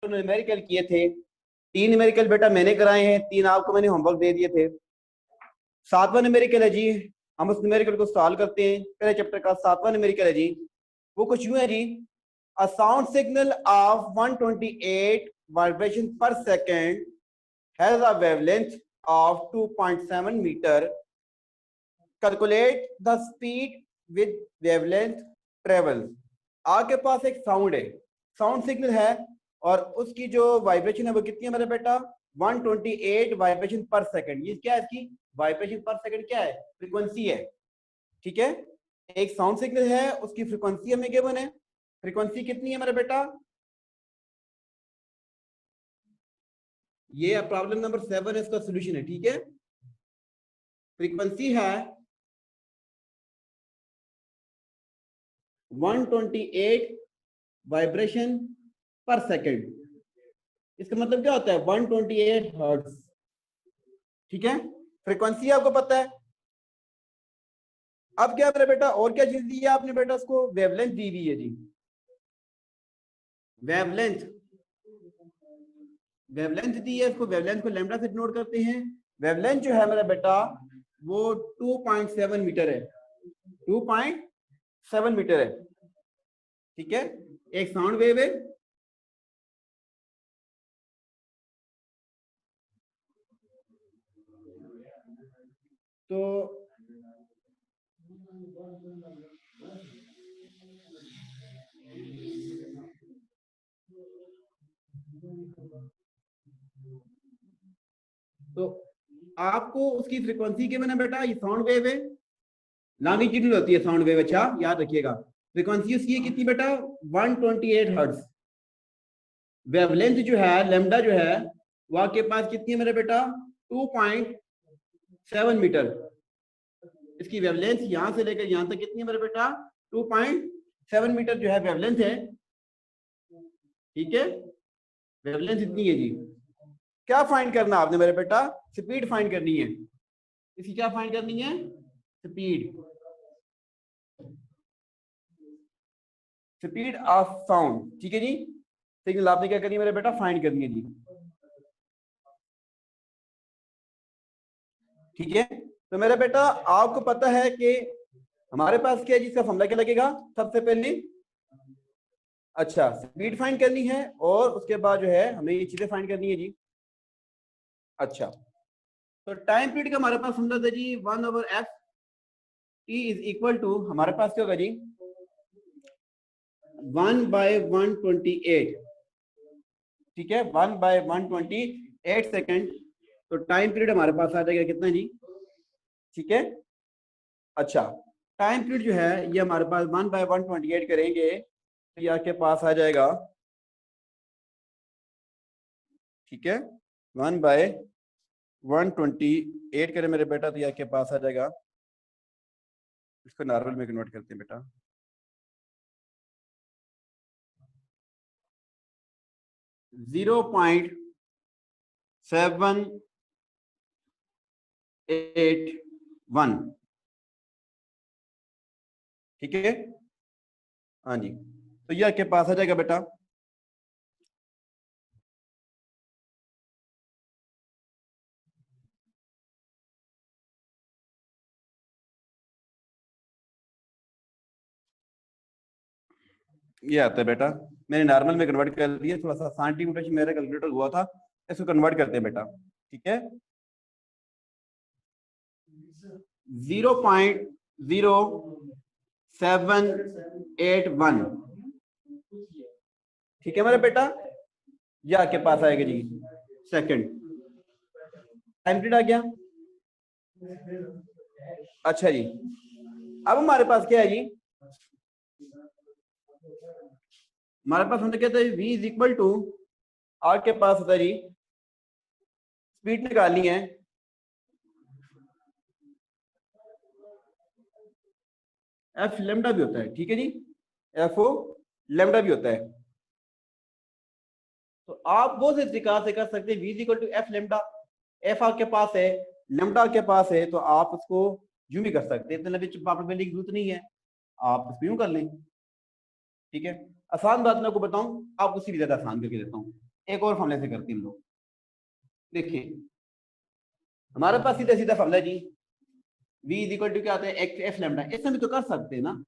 Numerical किए थे, 3 numerical बेटा मैंने कराए हैं, 3 आपको मैंने होमवर्क दे दिए थे। 7वां न्यूमेरिकल है जी, हम उस न्यूमेरिकल को सॉल्व करते हैं। पहले चैप्टर का 7वां न्यूमेरिकल है जी, वो कुछ यूं है जी, a sound signal of 128 vibration per second has a wavelength of 2.7 metre, calculate the speed with wavelength travel. आपके पास एक साउंड है, साउंड सिग्नल है, और उसकी जो वाइब्रेशन है वो कितनी है मेरा बेटा, 128 वाइब्रेशन पर सेकंड। ये क्या है, इसकी वाइब्रेशन पर सेकंड क्या है, फ्रीक्वेंसी है। ठीक है, एक साउंड सिग्नल है, उसकी फ्रीक्वेंसी हमें गिवन है। फ्रीक्वेंसी कितनी है मेरा बेटा, ये प्रॉब्लम नंबर 7 इसका सोल्यूशन है। ठीक है, फ्रीक्वेंसी है 128 वाइब्रेशन पर सेकंड। इसका मतलब क्या होता है, 128 हर्ट्ज। ठीक है, फ्रीक्वेंसी आपको पता है। अब क्या मेरा बेटा, और क्या चीज दी है आपने बेटा, उसको वेवलेंथ दी हुई है जी। वेवलेंथ, वेवलेंथ दी है, इसको वेवलेंथ को लैम्डा से डिनोट करते हैं। वेवलेंथ जो है मेरा बेटा वो 2.7 मीटर है, 2.7 मीटर है। ठीक है, एक साउंड वेव है, तो आपको उसकी फ्रीक्वेंसी के मैंने बेटा, ये साउंड वेव है, लॉन्गिट्यूडनल होती है साउंड वेव। अच्छा याद रखिएगा, फ्रीक्वेंसी उसकी कितनी बेटा, 128 हर्ट्ज। वेवलेंथ जो है लैम्डा जो है वो आपके पास कितनी है मेरे बेटा, 2.7 मीटर। इसकी वेवलेंथ यहां से लेकर यहां तक कितनी है मेरे बेटा, 2.7 मीटर जो है वेवलेंथ है। ठीक है, वेवलेंथ इतनी है जी। क्या फाइंड करना आपने मेरे बेटा, स्पीड फाइंड करनी है। इसकी क्या फाइंड करनी है, स्पीड, स्पीड ऑफ साउंड। ठीक है जी, सिग्नल आपने क्या करनी है मेरे बेटा, फाइंड करनी है जी। ठीक है, तो मेरा बेटा आपको पता है कि हमारे पास क्या है जी, इसका फॉर्मूला क्या लगेगा सबसे पहले। अच्छा, स्पीड फाइंड करनी है और उसके बाद जो है हमें ये चीजें फाइंड करनी है जी। अच्छा, तो टाइम पीरियड का हमारे पास फॉर्मूला था जी 1/f t is equal to, हमारे पास क्या होगा जी, 1/128। ठीक है, 1/128 सेकेंड। तो टाइम पीरियड हमारे पास आ जाएगा कितना जी। ठीक है, अच्छा, टाइम पीरियड जो है ये हमारे पास 1/128 करेंगे तो ये आपके पास आ जाएगा। ठीक है, 1/128 करें मेरे बेटा तो ये आपके पास आ जाएगा, इसको नॉर्मल में कन्वर्ट करते हैं बेटा, 0.781। ठीक है, हाँ जी, तो ये आपके पास आ जाएगा बेटा। ये आता है बेटा, मैंने नॉर्मल में कन्वर्ट कर दिया, थोड़ा सा सेंटीमीटर से मेरा कैलकुलेटर हुआ था, इसको कन्वर्ट करते हैं बेटा। ठीक है, 0.0781। ठीक है मेरा बेटा, ये आपके पास आएगा जी सेकंड। टाइम पीरियड आ गया। अच्छा जी, अब हमारे पास क्या है जी, हमारे पास हमने कहते हैं v इज इक्वल टू, आपके पास होता है जी, स्पीड निकालनी है, एफ लेमडा भी होता है। ठीक है जी, एफ ओ लेमडा भी होता है। तो आप वो से तरीका से कर सकते हैं, v is equal to F lambda. F आपके पास है, लेमडा आपके पास है, तो आप उसको यूं भी कर सकते हैं, इतने लंबी पापड़ बेलने की जरूरत नहीं है, आप इसको यूं कर लें। ठीक है, आसान बात मैं आपको बताऊं, आप उसी भी ज्यादा आसान करके देता हूं। एक और फॉर्मूले से करते हैं हम लोग। देखिए हमारे पास सीधा सीधा फॉर्मूला जी, v इज इक्वल टू क्या आता है, एक्स एफ लेमडा। इसमें भी तो कर सकते हैं ना,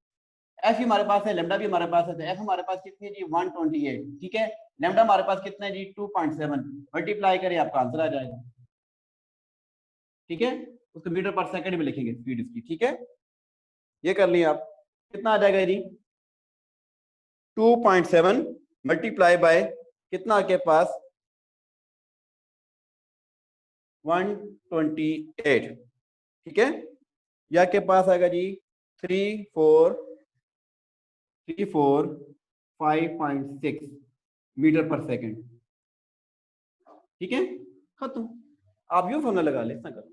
एफ हमारे पास है, लेमडा भी हमारे पास है, तो एफ हमारे पास कितनी है जी 128, ठीक है। लेमडा हमारे पास कितना है जी 2.7, मल्टीप्लाई करें आपका आंसर आ जाएगा, ठीक है। उसको मीटर पर सेकंड में लिखेंगे स्पीड इसकी, ठीक है। ये कर लिया आप, कितना आ जाएगा जी 2.7 मल्टीप्लाई बाय कितना आपके पास 128, ठीक है। या के पास आएगा जी 345.6 मीटर पर सेकंड, ठीक है। खत्म। आप यूं फॉर्मूला लगा ले, इतना करो।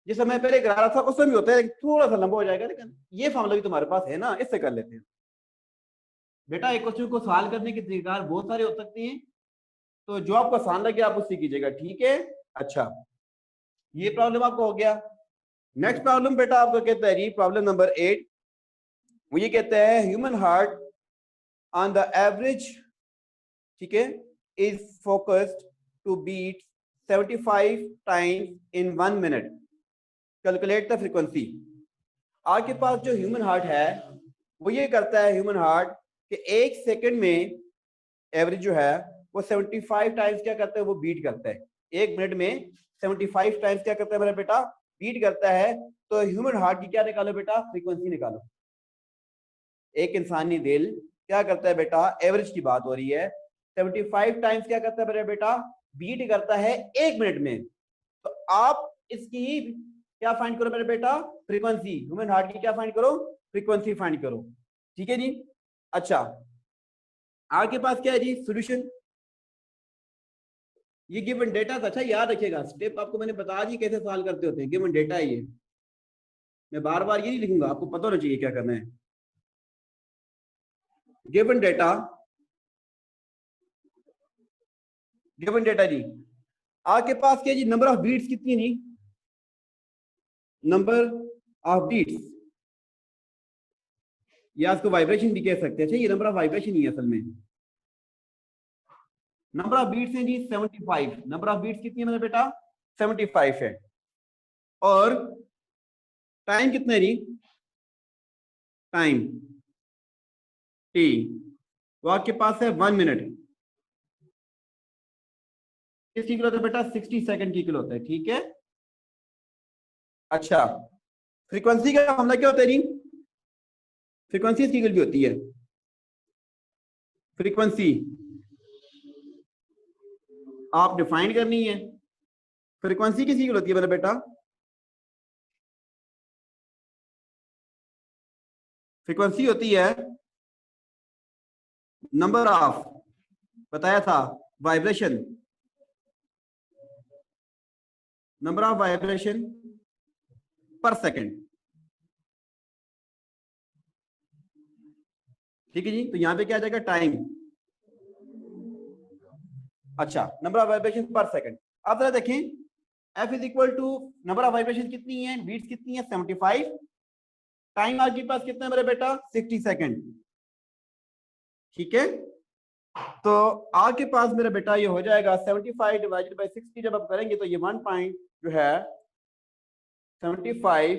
जिस समय पहले करा रहा था उसमें भी होता है, थोड़ा सा लंबा हो जाएगा, लेकिन ये फॉर्मूला भी तुम्हारे पास है ना, इससे कर लेते हैं। बेटा एक क्वेश्चन को सॉल्व करने के तरीका बहुत सारे हो सकते हैं, तो जो आपको आसान लगे आप उससे कीजिएगा, ठीक है। अच्छा ये प्रॉब्लम आपको हो गया। नेक्स्ट प्रॉब्लम बेटा आपको कहता है जी प्रॉब्लम नंबर 8, वो ये कहता है human heart on the average, ठीक है, is focused to beat 75 times in 1 minute, calculate the frequency. आपके पास जो ह्यूमन हार्ट है वो ये करता है, ह्यूमन हार्ट कि एक सेकंड में एवरेज जो है वो 75 टाइम्स क्या करता है, वो बीट करता है। एक मिनट में 75 टाइम्स क्या करता है मेरा बेटा, बीट करता है। तो ह्यूमन हार्ट की क्या निकालो बेटा, फ्रीक्वेंसी निकालो। एक इंसानी दिल क्या करता है बेटा, एवरेज की बात हो रही है, 75 टाइम्स क्या करता है मेरा बेटा, बीट करता है एक मिनट में। तो आप इसकी क्या फाइंड करो मेरे बेटा, फ्रीक्वेंसी। ह्यूमन हार्ट की क्या फाइंड करो, फ्रीक्वेंसी फाइंड करो, ठीक है जी। अच्छा आपके पास क्या है जी सॉल्यूशन, ये गिवन डेटा था। अच्छा याद रखिएगा, स्टेप आपको मैंने बता दी कैसे सॉल्व करते होते हैं, गिवन डेटा है ये, मैं बार बार ये नहीं लिखूंगा, आपको पता होना चाहिए क्या करना है। गिवन डेटा, गिवन डेटा जी आपके पास क्या जी, नंबर ऑफ बीट्स कितनी है जी, नंबर ऑफ बीट्स, या इसको वाइब्रेशन भी कह सकते हैं। अच्छा ये नंबर ऑफ वाइब्रेशन ही है असल में। नंबर ऑफ बीट्स है जी 75, नंबर ऑफ बीट्स कितनी है मेरा बेटा, 75 है। और टाइम कितना है जी, टाइम टी वो आपके पास है 1 मिनट। किसकी किलो होता है बेटा, 60 सेकंड की किलो होता है, ठीक है। अच्छा फ्रीक्वेंसी का मामला क्या होता है जी, फ्रीक्वेंसी इसकी भी होती है। फ्रीक्वेंसी आप डिफाइन करनी है, फ्रीक्वेंसी किसी की होती है मेरा बेटा, फ्रीक्वेंसी होती है नंबर ऑफ, बताया था, vibration, number of vibration per second, ठीक है जी। तो यहां पे क्या आ जाएगा, टाइम। अच्छा number of vibration per second. अब जरा देखें, F is equal to number of vibration कितनी है, बीट्स कितनी है 75, टाइम आपके पास कितना है मेरा बेटा 60 सेकंड, ठीक है। तो आपके पास मेरा बेटा ये हो जाएगा 75 डिवाइडेड बाय 60, जब आप करेंगे तो ये 1 पॉइंट जो है 75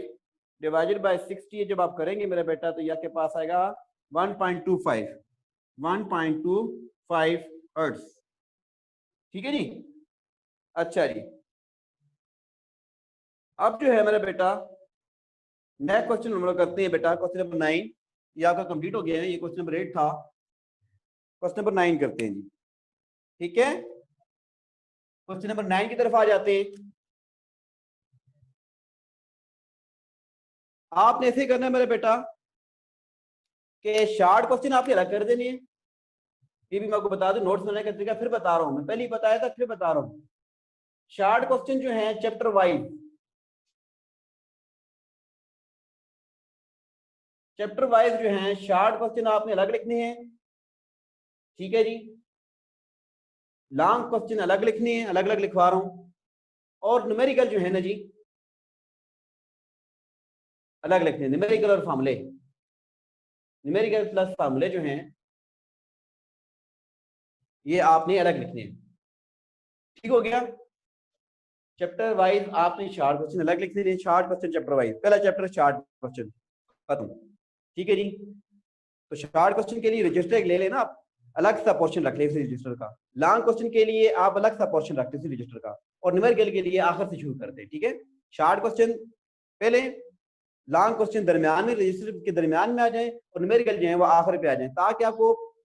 डिवाइडेड बाय 60 जब आप करेंगे मेरा बेटा, तो ये आपके पास आएगा 1.25, 1.25 हर्ट्ज, ठीक है जी। अच्छा जी अब जो है मेरा बेटा नेक्स्ट क्वेश्चन हम लोग करते हैं बेटा, क्वेश्चन नंबर 9, ये आपका कंप्लीट हो गया है, ये क्वेश्चन नंबर 8 था, क्वेश्चन नंबर 9 करते हैं जी, ठीक है। क्वेश्चन नंबर 9 की तरफ आ जाते हैं। आपने ऐसे करना है मेरा बेटा कि शार्ट क्वेश्चन आपके अलग कर देने हैं। ये भी मैं आपको बता दूं, नोट्स बनाने का तरीका फिर बता रहा हूं, मैं पहले ही बताया था फिर बता रहा हूं। शार्ट क्वेश्चन जो है चैप्टर वाइज, चैप्टर वाइज जो है शार्ट क्वेश्चन आपने अलग लिखने हैं, ठीक है जी। लॉन्ग क्वेश्चन अलग लिखने हैं, अलग अलग लिखवा रहा हूं। और न्यूमेरिकल जो है ना जी अलग लिखने हैं, न्यूमेरिकल और फॉर्मूले, न्यूमेरिकल प्लस फॉर्मूले जो हैं ये आपने अलग लिखने हैं। ठीक हो गया। चैप्टर वाइज आपने शार्ट क्वेश्चन अलग लिखने हैं, शार्ट क्वेश्चन चैप्टर वाइज। पहला चैप्टर शार्ट क्वेश्चन खत्म। ठीक है जी। तो शार्ट क्वेश्चन के लिए रजिस्टर एक ले लेना आप, अलग सा पोर्शन रख ले इस रजिस्टर का। लॉन्ग क्वेश्चन के लिए आप अलग सा पोर्शन रखते हैं रजिस्टर का, और न्यूमेरिकल के लिए आखिर से शुरू करते हैं। ठीक है, शार्ट क्वेश्चन पहले, लॉन्ग क्वेश्चन दरमियान में, रजिस्टर के दरमियान में आ जाए, और न्यूमेरिकल जो है वो आखिर पे आ जाए, ताकि आपको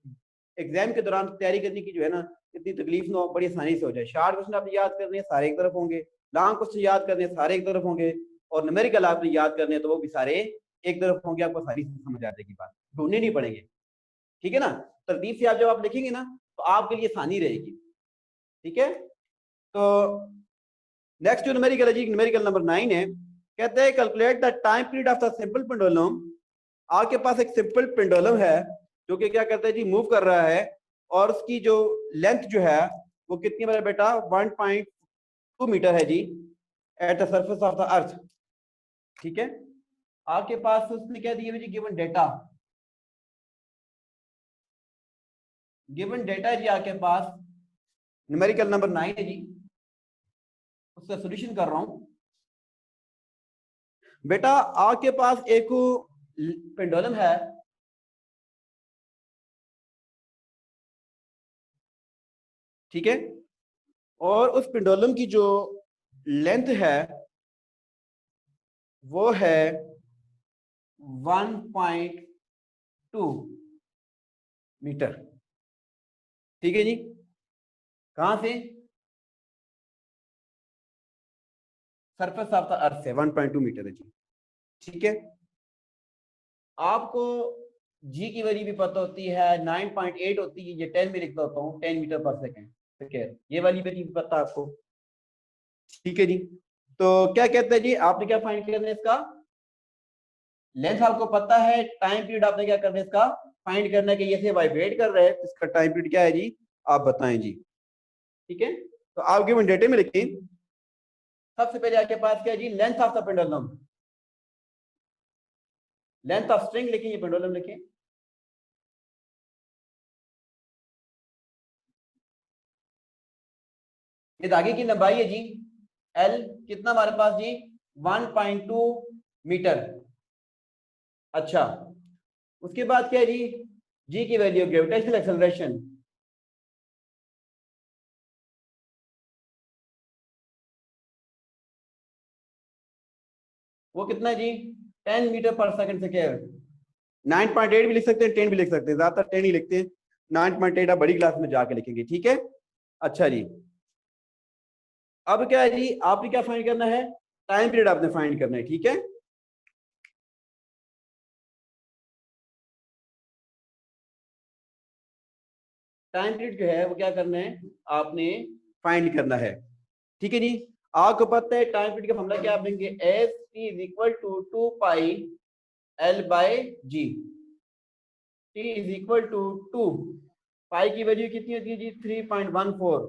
एग्जाम के दौरान तैयारी करने की जो है ना इतनी तकलीफ ना हो, बड़ी आसानी से हो जाए। शार्ट क्वेश्चन आपने याद करने हैं सारे एक तरफ होंगे, लॉन्ग क्वेश्चन याद करने हैं सारे एक तरफ होंगे, और न्यूमेरिकल आपने याद करने हैं तो वो भी सारे एक तरफ होंगे। आपको सारी समझ आ जाएगी, बात ढूंढनी नहीं पड़ेंगे। ठीक है ना, तरतीब से आप जब आप लिखेंगे ना तो आपके लिए आसानी रहेगी। ठीक है, तो नेक्स्ट जो न्यूमेरिकल है जी, न्यूमेरिकल नंबर 9 है। कहते हैं calculate the time period of the simple pendulum. आपके पास एक सिंपल पेंडुलम है जो कि क्या करता है जी, मूव कर रहा है, और उसकी जो लेंथ जो है वो कितनी है बेटा, 1.2 मीटर है जी, at the surface of the earth. ठीक है, आपके पास उसने क्या दिया जी, गिवन डेटा, गिवन डेटा है जी आपके पास, न्यूमेरिकल नंबर 9 है जी, उसका सॉल्यूशन कर रहा हूं। बेटा आपके पास एक पेंडुलम है, ठीक है, और उस पेंडुलम की जो लेंथ है वो है 1.2 मीटर। ठीक है जी, कहां से, सरफेस ऑफ द अर्थ से 1.2 मीटर है जी। ठीक है, आपको जी की वैल्यू भी पता होती है, 9.8 होती है, ये 10 में लिख देता हूँ, 10 मीटर पर सेकेंड। ठीक है, ये वाली वैल्यू भी पता आपको। ठीक है जी, तो क्या कहते हैं जी, आपने क्या फाइंड करना है इसका, लेंथ आपको पता है, टाइम पीरियड आपने क्या करना है इसका फाइंड करना है कि ये से वाइब्रेट कर रहा है, इसका टाइम पीरियड क्या है जी, आप बताएं जी। ठीक है, तो आप गिवन डेटा में लिखें, सबसे पहले आपके पास क्या है जी, length of the pendulum, length of string लिखें, ये पेंडुलम लिखें, ये धागे की लंबाई है जी एल, कितना हमारे पास जी, 1.2 मीटर। अच्छा, उसके बाद क्या है जी की वैल्यू ग्रेविटेशनल एक्सेलरेशन, वो कितना है जी, 10 मीटर पर सेकंड स्क्वायर। 9.8 भी लिख सकते हैं, 10 भी लिख सकते हैं, ज्यादातर 10 ही लिखते हैं, 9.8 आप बड़ी क्लास में जाके लिखेंगे। ठीक है, अच्छा जी, अब क्या है जी, आपने क्या फाइंड करना है, टाइम पीरियड आपने फाइंड करना है। ठीक है, टाइम पीरियड जो है वो क्या करना है, आपने फाइंड करना है। ठीक है जी, आपको पता है टाइम पीरियड का फॉर्मूला क्या, आप देंगे S T is equal to 2 pi L by g, T is equal to 2, pi की वैल्यू कितनी होती है जी 3.14,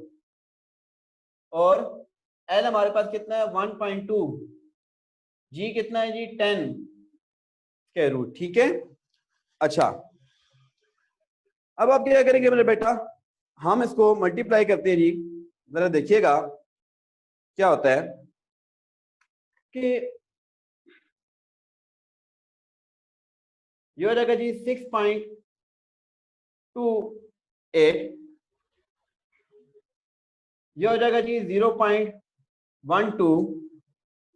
और एल हमारे पास कितना है 1.2, जी कितना है जी 10 के रूट। ठीक है, अच्छा, अब आप क्या करेंगे मेरे बेटा, हम इसको मल्टीप्लाई करते हैं जी, जरा देखिएगा क्या होता है कि ये हो जाएगा जी 6.28, ये हो जाएगा जी 0.12,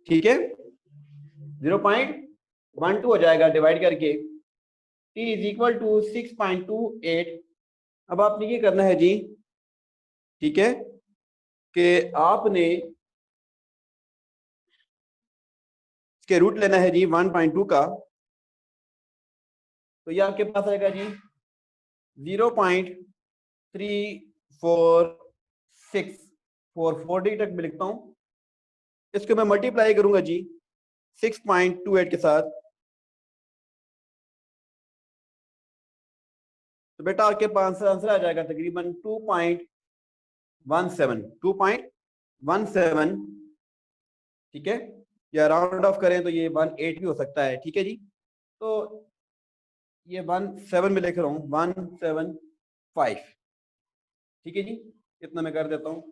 ठीक है, 0.12 हो जाएगा डिवाइड करके, t इज इक्वल टू 6.28। अब आपने ये करना है जी, ठीक है, कि आपने इसके रूट लेना है जी 1.2 का, तो ये आपके पास आएगा जी 0.3464 तक मैं लिखता हूं, इसको मैं मल्टीप्लाई करूंगा जी 6.28 के साथ, तो बेटा आपके पास आंसर आ जाएगा तकरीबन 2.17। ठीक है, या राउंड ऑफ करें तो ये 18 भी हो सकता है। ठीक है जी, तो ये 17 में लिख रहा हूं 175। ठीक है जी, इतना मैं कर देता हूँ,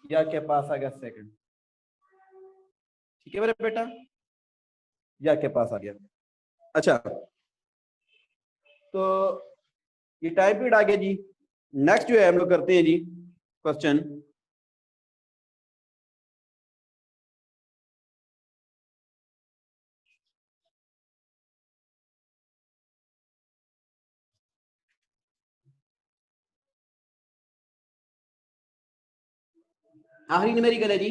या के पास आ गया सेकंड। ठीक है मेरे बेटा, या के पास आ गया। अच्छा, तो ये टाइम पीरियड आ गया जी। नेक्स्ट जो है हम लोग करते हैं जी क्वेश्चन। आखिरी न्यूमेरिकल है जी।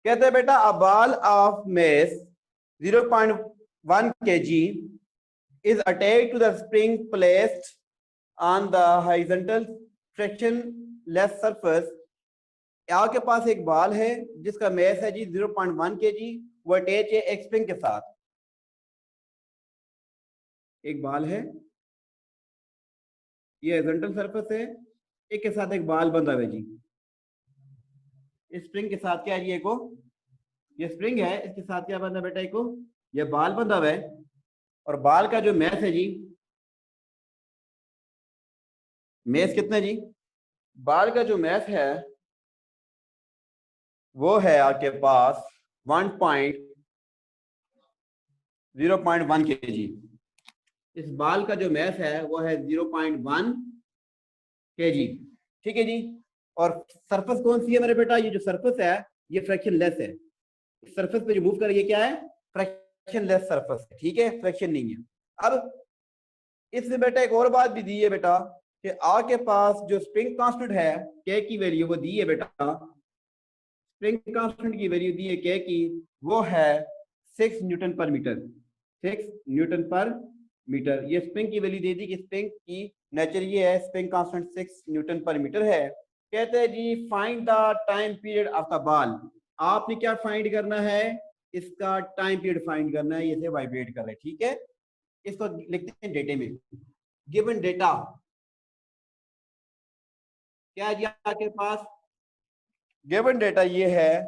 कहते हैं बेटा a ball of mess 0.1 kg is attached to the spring placed on the horizontal frictionless surface। आपके पास एक बॉल है जिसका मेस है जी 0.1 kg, वो अटैच है एक स्प्रिंग के साथ। एक बॉल है, ये हॉरिजॉन्टल सरफेस है, एक के साथ एक बॉल बंधा हुआ है जी। इस स्प्रिंग के साथ क्या है जी, को ये स्प्रिंग है, इसके साथ क्या बंधा बेटा, को ये बॉल बंधा हुआ है। और बॉल का जो मैस है जी, मैस कितना है जी, बॉल का जो मैस है वो है आपके पास 0.1 kg। इस बॉल का जो मैस है वो है 0.1 kg। ठीक है जी। और सरफेस कौन सी है मेरे बेटा, ये जो सरफेस है ये फ्रैक्शन लेस है। सरफेस पे जो मूव कर रही है क्या है, फ्रैक्शन लेस सरफेस है। ठीक है, फ्रैक्शन नहीं है। अब इसमें बेटा एक और बात भी दी है बेटा कि आ के पास जो स्प्रिंग कांस्टेंट है के की वैल्यू वो दी है बेटा, स्प्रिंग कांस्टेंट की वैल्यू दी है के की, वो है 6 newton per metre. 6 newton per metre, ये स्प्रिंग की वैल्यू दे दी कि स्प्रिंग की नेचर ये है, spring constant 6 newton per metre है। कहते हैं जी find the time period of the ball. आपने क्या फाइंड करना है, इसका टाइम पीरियड फाइंड करना है, ये वाइब्रेट कर रहे हैं। ठीक है, इसको लिखते हैं डेटे में। गिवन डेटा क्या है जी आपके पास, गिवन डेटा ये है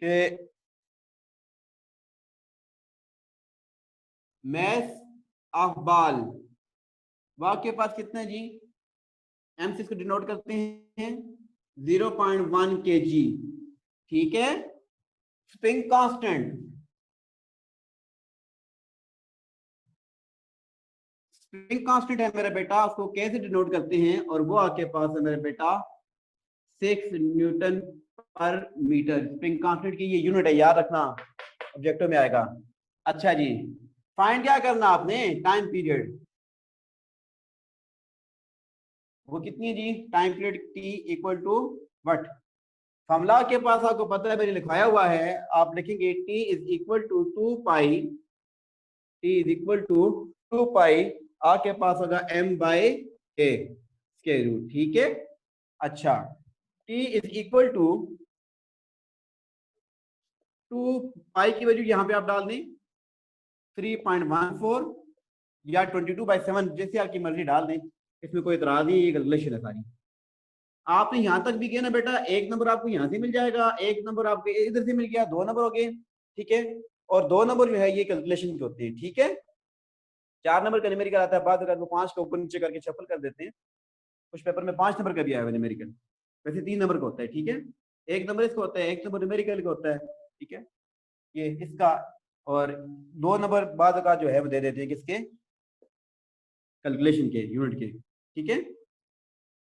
कि मैस ऑफ बॉल, वाक के पास कितना है जी, एम से इसको डिनोट करते हैं 0.1 kg। ठीक है, स्प्रिंग कांस्टेंट, स्प्रिंग कांस्टेंट है मेरा बेटा, उसको कैसे डिनोट करते हैं, और वो आपके पास है मेरा बेटा 6 newton per metre. Spring constant की ये यूनिट है, याद रखना, ऑब्जेक्टिव में आएगा। अच्छा जी, फाइंड क्या करना आपने, टाइम पीरियड, वो कितनी है जी, time period T equal to what, formula के पास आपको पता है, मैंने लिखवाया हुआ है, आप लिखेंगे T is equal to 2 pi, T is equal to 2 pi, आपके पास होगा m by a square root. ठीक है, अच्छा, T is equal to 2 pi की वैल्यू यहाँ पे आप डाल दें 3.14 या 22/7, जैसे आपकी मर्जी डाल दें, इसमें कोई इतराज नहीं, ये कैलकुलेशन है सारी। आपने यहां तक भी किया ना बेटा, एक नंबर आपको यहां से मिल जाएगा, एक नंबर आपको इधर से मिल गया, 2 नंबर हो गए। ठीक है, और 2 नंबर जो है ये कैलकुलेशन के होते हैं। ठीक है, 4 नंबर का न्यूमेरिकल आता है, बाद अगर वो 5 का ऊपर नीचे करके शफल कर देते हैं, कुछ पेपर में 5 नंबर का भी आया हुआ न्यूमेरिकल, वैसे 3 नंबर का होता है। ठीक है, एक नंबर इसका होता है, एक नंबर न्यूमेरिकल का होता है। ठीक है, ये इसका, और 2 नंबर बाद का जो है वो दे देते हैं किसके, कैलकुलेशन के, यूनिट के। ठीक है,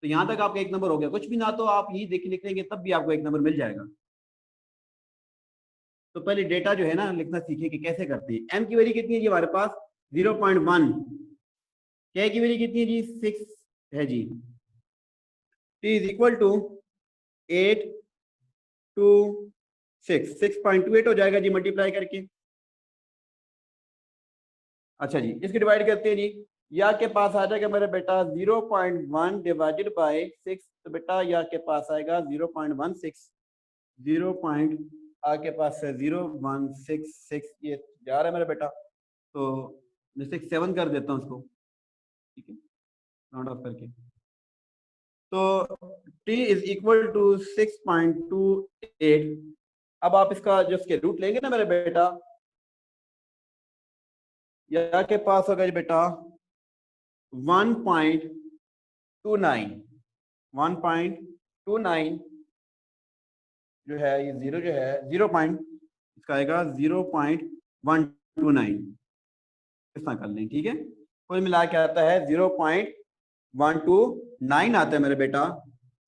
तो यहां तक आपका एक नंबर हो गया, कुछ भी ना तो आप यही देख लिख लेंगे तब भी आपको एक नंबर मिल जाएगा। तो पहले डेटा जो है ना लिखना सीखिए कि कैसे करते हैं। एम की वैल्यू कितनी है जी हमारे पास 0.1, के की वैल्यू कितनी है जी 6 है जी, T is equal to 8 two 6.28 हो जाएगा जी मल्टीप्लाई करके। अच्छा जी, इसके डिवाइड करते हैं जी, या के पास आ जाएगा मेरा बेटा 0.1 डिवाइडेड बाय 6, तो बेटा या के पास आएगा 0.16, 0. आपके पास है 0.166, ये जा रहा है मेरा बेटा, तो मैं 6.7 कर देता हूँ उसको। ठीक है, राउंड ऑफ करके, तो t इज इक्वल टू 6.28 अब आप इसका जो स्क्वायर रूट लेंगे ना मेरे बेटा, या के पास होगा जी बेटा 1.29 1.29 जो है ये जीरो जो है 0 पॉइंट इसका आएगा 0.129 इस तरह कर लें, ठीक है। कुल मिला के आता है 0.129 आता है मेरे बेटा।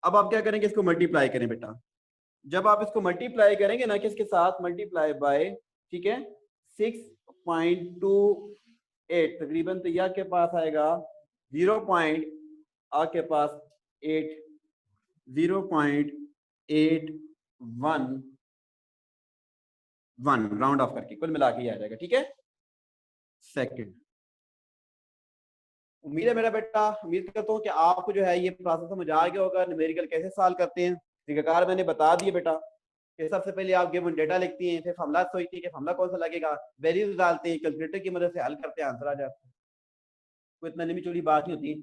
अब आप क्या करेंगे, इसको मल्टीप्लाई करें बेटा। जब आप इसको मल्टीप्लाई करेंगे ना किसके साथ, मल्टीप्लाई बाय, ठीक है, 6.28 तकरीबन, तो यह के पास आएगा 0 पॉइंट के पास 8 0.811 राउंड ऑफ करके कुल मिला के आ जाएगा, ठीक है। सेकंड, उम्मीद है मेरा बेटा, उम्मीद करता हूँ कि आपको जो है ये प्रोसेस समझ आ गया होगा, न्यूमेरिकल कैसे सॉल्व करते हैं। तरीकाकार मैंने बता दिए बेटा कि सबसे पहले आप गिवन डेटा लिखती हैं, फिर फॉर्मूला सोचती है कि फॉर्मूला कौन सा लगेगा, वैल्यूज डालते हैं, कैलकुलेटर की मदद से हल करते हैं, आंसर आ जाता है। कोई इतना लंबी चौड़ी बात नहीं होती।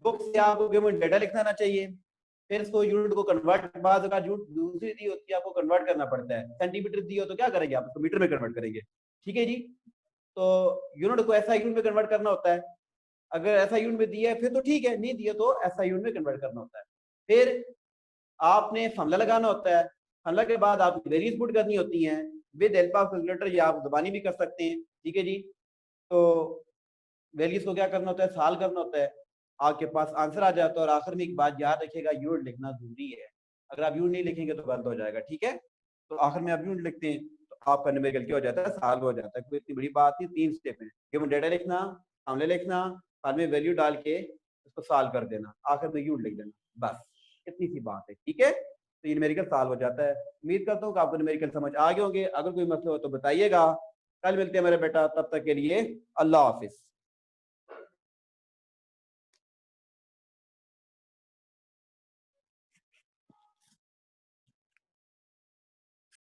बुक से आपको गिवन डेटा लिखना आना चाहिए, फिर इसको यूनिट को कन्वर्ट, बाद यूनिट दूसरी दी होती है आपको कन्वर्ट करना पड़ता है। सेंटीमीटर दी हो तो क्या करेंगे आप, उसको मीटर में कन्वर्ट करेंगे, ठीक है जी। तो यूनिट को ऐसा यूनिट में कन्वर्ट करना होता है, अगर ऐसा यूनिट में दिया है फिर तो ठीक है, नहीं दिया तो ऐसा यूनिट में कन्वर्ट करना होता है। फिर आपने फॉर्मूला लगाना होता है, फॉर्मूला के बाद आपको वैल्यूज पुट करनी होती हैं विद हेल्प ऑफ कैलकुलेटर, या आप दबानी भी कर सकते हैं, ठीक है जी। तो वैल्यूज को क्या करना होता है, सॉल्व करना होता है, आपके पास आंसर आ जाता है। और आखिर में एक बात याद रखिएगा, यूनिट लिखना जरूरी है, अगर आप यूनिट नहीं लिखेंगे तो बंद हो जाएगा, ठीक है। तो आखिर में आप यूनिट लिखते हैं तो आपका न्यूमेरिकल क्या हो जाता है, सॉल्व हो जाता है। कोई इतनी बड़ी बात नहीं, 3 स्टेप है, गिवन डेटा लिखना, फॉर्मूले लिखना, बाद में वैल्यू डाल के उसको सॉल्व कर देना, आखिर में यूनिट लिख देना, बस इतनी सी बात है, ठीक है। तो ये न्यूमेरिकल सॉल्व हो जाता है। उम्मीद करता हूँ कि आपको न्यूमेरिकल समझ आ गए होंगे। अगर कोई मसला हो तो बताइएगा। कल मिलते हैं मेरे बेटा, तब तक के लिए अल्लाह हाफिज।